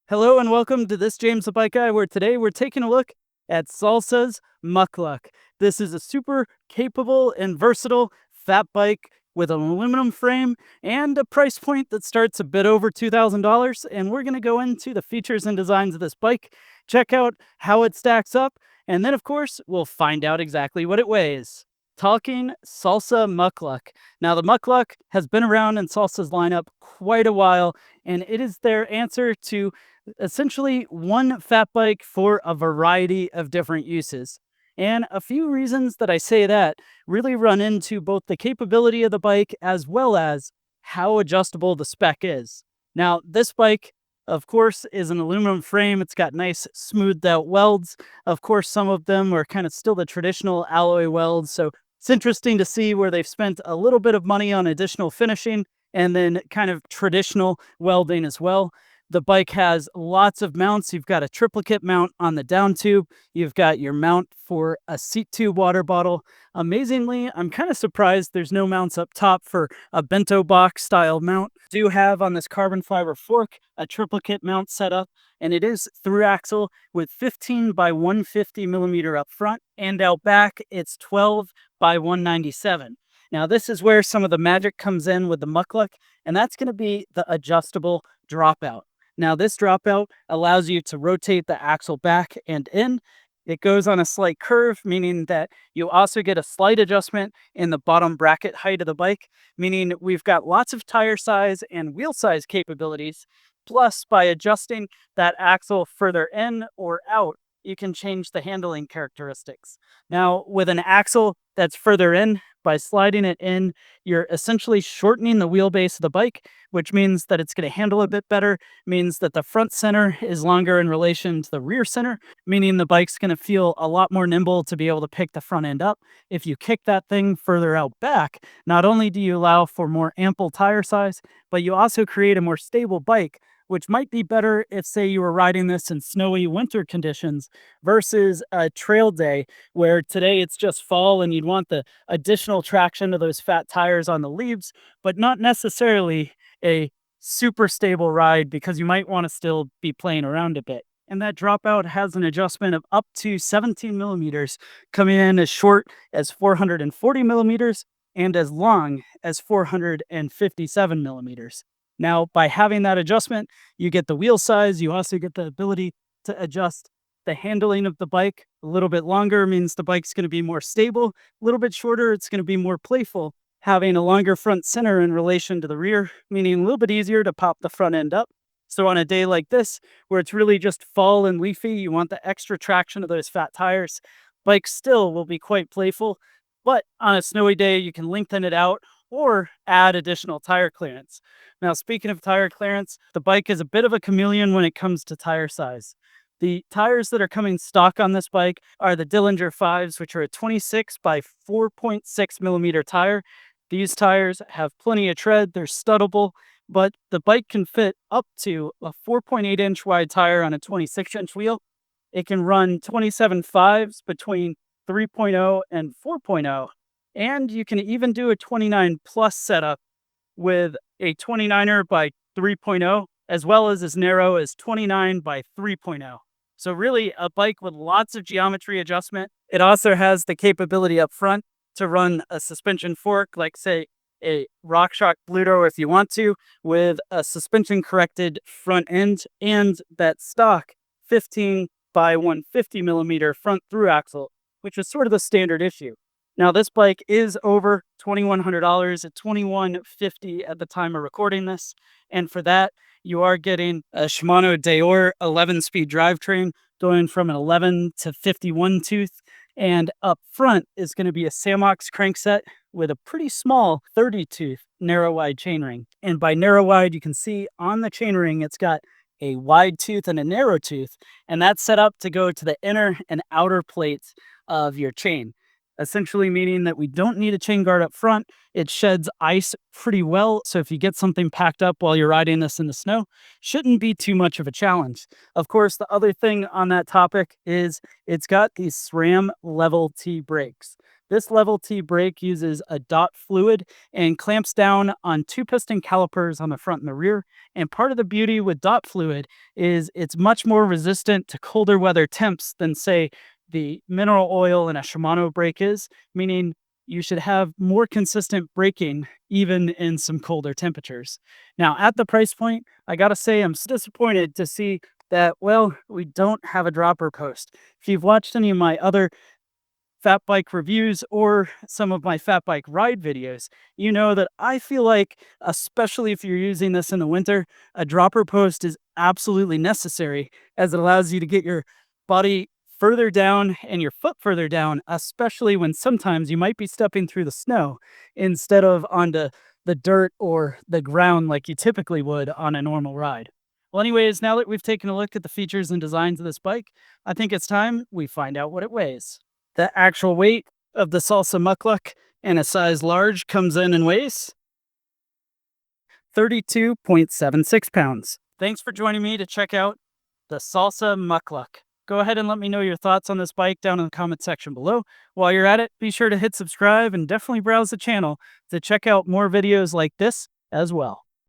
Hello and welcome to this James the Bike Guy, where today we're taking a look at Salsa's Mukluk. This is a super capable and versatile fat bike with an aluminum frame and a price point that starts a bit over $2,000. And we're going to go into the features and designs of this bike, check out how it stacks up, and then, of course, we'll find out exactly what it weighs. Talking Salsa Mukluk. Now, the Mukluk has been around in Salsa's lineup quite a while, and it is their answer to essentially one fat bike for a variety of different uses. And a few reasons that I say that really run into both the capability of the bike as well as how adjustable the spec is. Now, this bike, of course, is an aluminum frame. It's got nice smoothed out welds. Of course, some of them are kind of still the traditional alloy welds. So it's interesting to see where they've spent a little bit of money on additional finishing and then kind of traditional welding as well. The bike has lots of mounts. You've got a triplicate mount on the down tube. You've got your mount for a seat tube water bottle. Amazingly, I'm kind of surprised there's no mounts up top for a bento box style mount. Do have on this carbon fiber fork a triplicate mount set up, and it is through axle with 15 by 150 millimeter up front, and out back it's 12 by 197. Now, this is where some of the magic comes in with the Mukluk, and that's going to be the adjustable dropout. Now, this dropout allows you to rotate the axle back and in. It goes on a slight curve, meaning that you also get a slight adjustment in the bottom bracket height of the bike, meaning we've got lots of tire size and wheel size capabilities. Plus, by adjusting that axle further in or out, you can change the handling characteristics. Now, with an axle that's further in, by sliding it in, you're essentially shortening the wheelbase of the bike, which means that it's going to handle a bit better, means that the front center is longer in relation to the rear center, meaning the bike's going to feel a lot more nimble to be able to pick the front end up. If you kick that thing further out back, not only do you allow for more ample tire size, but you also create a more stable bike, which might be better if, say, you were riding this in snowy winter conditions versus a trail day where today it's just fall and you'd want the additional traction of those fat tires on the leaves, but not necessarily a super stable ride because you might want to still be playing around a bit. And that dropout has an adjustment of up to 17 millimeters, coming in as short as 440 millimeters and as long as 457 millimeters. Now, by having that adjustment, you get the wheel size. You also get the ability to adjust the handling of the bike. A little bit longer means the bike's going to be more stable. A little bit shorter, it's going to be more playful. Having a longer front center in relation to the rear, meaning a little bit easier to pop the front end up. So on a day like this, where it's really just fall and leafy, you want the extra traction of those fat tires. Bike still will be quite playful, but on a snowy day, you can lengthen it out or add additional tire clearance. Now, speaking of tire clearance, the bike is a bit of a chameleon when it comes to tire size. The tires that are coming stock on this bike are the Dillinger 5s, which are a 26 by 4.6 millimeter tire. These tires have plenty of tread, they're studdable, but the bike can fit up to a 4.8-inch wide tire on a 26-inch wheel. It can run 27 5s between 3.0 and 4.0, and you can even do a 29 plus setup with a 29er by 3.0, as well as narrow as 29 by 3.0. So really a bike with lots of geometry adjustment. It also has the capability up front to run a suspension fork, like say a RockShox Bluto if you want to, with a suspension corrected front end and that stock 15 by 150 millimeter front through axle, which is sort of the standard issue. Now, this bike is over $2,100 at $2,150 at the time of recording this. And for that, you are getting a Shimano Deore 11-speed drivetrain going from an 11 to 51 tooth. And up front is going to be a Samox crankset with a pretty small 30 tooth narrow wide chainring. And by narrow wide, you can see on the chainring, it's got a wide tooth and a narrow tooth. And that's set up to go to the inner and outer plates of your chain, essentially meaning that we don't need a chain guard up front. It sheds ice pretty well, so if you get something packed up while you're riding this in the snow, shouldn't be too much of a challenge. Of course, the other thing on that topic is it's got these SRAM level T brakes. This level T brake uses a dot fluid and clamps down on two piston calipers on the front and the rear. And part of the beauty with dot fluid is it's much more resistant to colder weather temps than, say, the mineral oil in a Shimano brake is, meaning you should have more consistent braking even in some colder temperatures. Now, at the price point, I gotta say, I'm disappointed to see that, well, we don't have a dropper post. If you've watched any of my other fat bike reviews or some of my fat bike ride videos, you know that I feel like, especially if you're using this in the winter, a dropper post is absolutely necessary as it allows you to get your body further down and your foot further down, especially when sometimes you might be stepping through the snow instead of onto the dirt or the ground like you typically would on a normal ride. Well, anyways, now that we've taken a look at the features and designs of this bike, I think it's time we find out what it weighs. The actual weight of the Salsa Mukluk in a size large comes in and weighs 32.76 pounds. Thanks for joining me to check out the Salsa Mukluk. Go ahead and let me know your thoughts on this bike down in the comment section below. While you're at it, be sure to hit subscribe and definitely browse the channel to check out more videos like this as well.